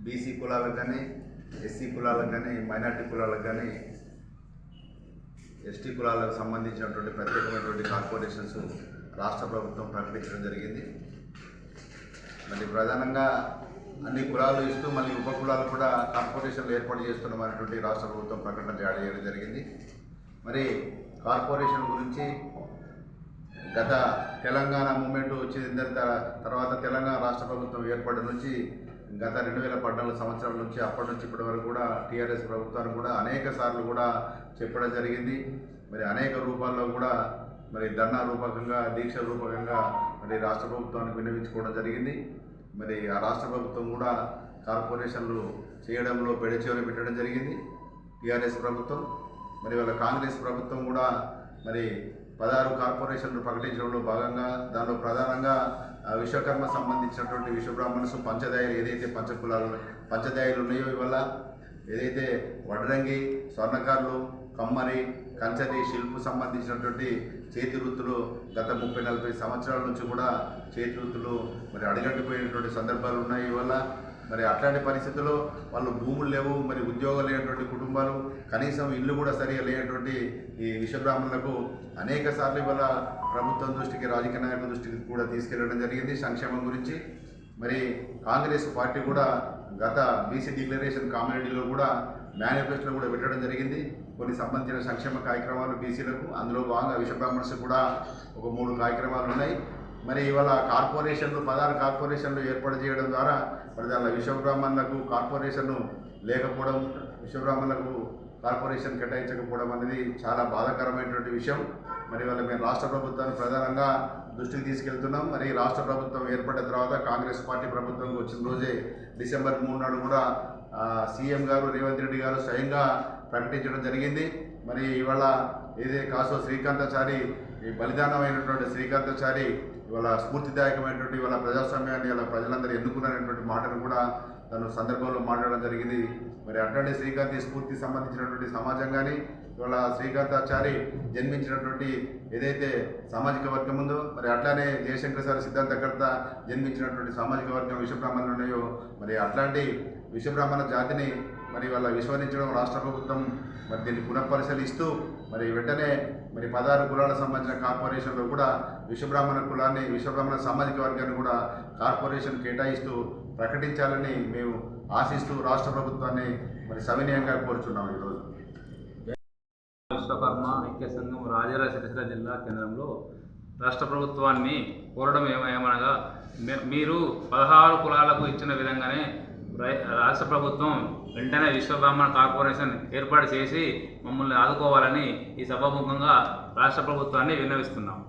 BC కులాలకు కానీ, SC కులాలకు కానీ, మైనార్టీ కులాలకు కానీ, ఎస్టీ కులాలకు సంబంధించినటువంటి ప్రత్యేకమైనటువంటి కార్పొరేషన్స్ రాష్ట్ర ప్రభుత్వం ప్రకటించడం జరిగింది. మరి ప్రధానంగా అన్ని కులాలు ఇస్తూ మళ్ళీ ఉప కులాలు కూడా కార్పొరేషన్లు ఏర్పాటు చేస్తున్నామనేటువంటి రాష్ట్ర ప్రభుత్వం ప్రకటన జారీ చేయడం జరిగింది. మరి కార్పొరేషన్ గురించి గత తెలంగాణ మూమెంట్ వచ్చిన తర్వాత తెలంగాణ రాష్ట్ర ప్రభుత్వం ఏర్పడిన నుంచి గత 2014 సంవత్సరాల నుంచి అప్పటి నుంచి ఇప్పటి వరకు కూడా టీఆర్ఎస్ ప్రభుత్వాన్ని కూడా అనేక సార్లు కూడా చెప్పడం జరిగింది. మరి అనేక రూపాల్లో కూడా మరి ధర్నా రూపకంగా, దీక్ష రూపకంగా మరి రాష్ట్ర ప్రభుత్వానికి విన్నవించుకోవడం జరిగింది. మరి ఆ రాష్ట్ర ప్రభుత్వం కూడా కార్పొరేషన్లు చేయడంలో పెడచెవిన పెట్టడం జరిగింది టీఆర్ఎస్ ప్రభుత్వం. మరి వాళ్ళ కాంగ్రెస్ ప్రభుత్వం కూడా మరి 16 కార్పొరేషన్లు ప్రకటించడంలో భాగంగా దానిలో ప్రధానంగా విశ్వకర్మ సంబంధించినటువంటి విశ్వబ్రాహ్మణ్స్, పంచదాయలు ఏదైతే పంచదాయలు ఉన్నాయో ఇవల్ల ఏదైతే వడ్రంగి, స్వర్ణకారులు, కమ్మరి, కంచరి, శిల్పు సంబంధించినటువంటి చేతి వృత్తులు గత 30-40 సంవత్సరాల నుంచి కూడా చేతి వృత్తులు మరి అడిగట్టిపోయినటువంటి సందర్భాలు ఉన్నాయి. ఇవల్ల మరి అట్లాంటి పరిస్థితుల్లో వాళ్ళు భూములు లేవు, మరి ఉద్యోగాలు లేనటువంటి కుటుంబాలు, కనీసం ఇల్లు కూడా సరిగా లేనటువంటి ఈ విశ్వబ్రాహ్మణులకు అనేక సార్లు ఇవాళ ప్రభుత్వం దృష్టికి, రాజకీయ నాయకుల దృష్టికి కూడా తీసుకెళ్లడం జరిగింది సంక్షేమం గురించి. మరి కాంగ్రెస్ పార్టీ కూడా గత బీసీ డిక్లరేషన్ కామ్యూనిటీలో కూడా మేనిఫెస్టోలో కూడా పెట్టడం జరిగింది కొన్ని సంబంధించిన సంక్షేమ కార్యక్రమాలు బీసీలకు. అందులో భాగంగా విశ్వబ్రాహ్మణ్స్ కూడా ఒక 3 కార్యక్రమాలు ఉన్నాయి. మరి ఇవాళ కార్పొరేషన్లు 16 కార్పొరేషన్లు ఏర్పాటు చేయడం ద్వారా మరి దానిలో విశ్వబ్రాహ్మణులకు కార్పొరేషన్లు లేకపోవడం, విశ్వబ్రాహ్మణులకు కార్పొరేషన్ కేటాయించకపోవడం అనేది చాలా బాధాకరమైనటువంటి విషయం. మరి వాళ్ళ మేము రాష్ట్ర ప్రభుత్వాన్ని ప్రధానంగా దృష్టికి తీసుకెళ్తున్నాం. మరి రాష్ట్ర ప్రభుత్వం ఏర్పడిన తర్వాత కాంగ్రెస్ పార్టీ ప్రభుత్వంకి వచ్చిన రోజే డిసెంబర్ 3 నాడు కూడా సీఎం గారు రేవంత్ రెడ్డి గారు స్వయంగా ప్రకటించడం జరిగింది. మరి ఇవాళ ఏదే కాసో శ్రీకాంతాచారి బలిదానమైనటువంటి శ్రీకాంతాచారి ఇవాళ స్ఫూర్తిదాయకమైనటువంటి ఇవాళ ప్రజాస్వామ్యాన్ని ఇలా ప్రజలందరూ ఎన్నుకున్నారనేటువంటి మాటను కూడా తను సందర్భంలో మాట్లాడడం జరిగింది. మరి అట్లాంటి శ్రీకాంత్ స్ఫూర్తి సంబంధించినటువంటి సమాజం కానీ ఇవాళ శ్రీకాంతాచారి జన్మించినటువంటి ఏదైతే సామాజిక వర్గం ఉందో మరి అట్లానే జయశంకర్ సార్ సిద్ధాంతకర్త జన్మించినటువంటి సామాజిక వర్గం విశ్వబ్రాహ్మణులు ఉన్నాయో మరి అట్లాంటి విశ్వబ్రాహ్మణ జాతిని మరి వాళ్ళ విస్మరించడం రాష్ట్ర ప్రభుత్వం మరి దీన్ని పునఃపరిశీలిస్తూ మరి వెంటనే మరి 16 కులాలకు సంబంధించిన కార్పొరేషన్లో కూడా విశ్వబ్రాహ్మణ కులాన్ని, విశ్వబ్రాహ్మణ సామాజిక వర్గాన్ని కూడా కార్పొరేషన్ కేటాయిస్తూ ప్రకటించాలని మేము ఆశిస్తూ రాష్ట్ర ప్రభుత్వాన్ని మరి సవినయంగా కోరుచున్నాం. ఈరోజు విశ్వకర్మ ఐక్య సంఘం రాజరాజ సిరిసిల్ల జిల్లా కేంద్రంలో రాష్ట్ర ప్రభుత్వాన్ని కోరడం ఏమనగా మీరు 16 కులాలకు ఇచ్చిన విధంగానే రాష్ట్ర ప్రభుత్వం వెంటనే విశ్వబ్రాహ్మణ కార్పొరేషన్ ఏర్పాటు చేసి మమ్మల్ని ఆదుకోవాలని ఈ సభాముఖంగా రాష్ట్ర ప్రభుత్వాన్ని విన్నవిస్తున్నాం.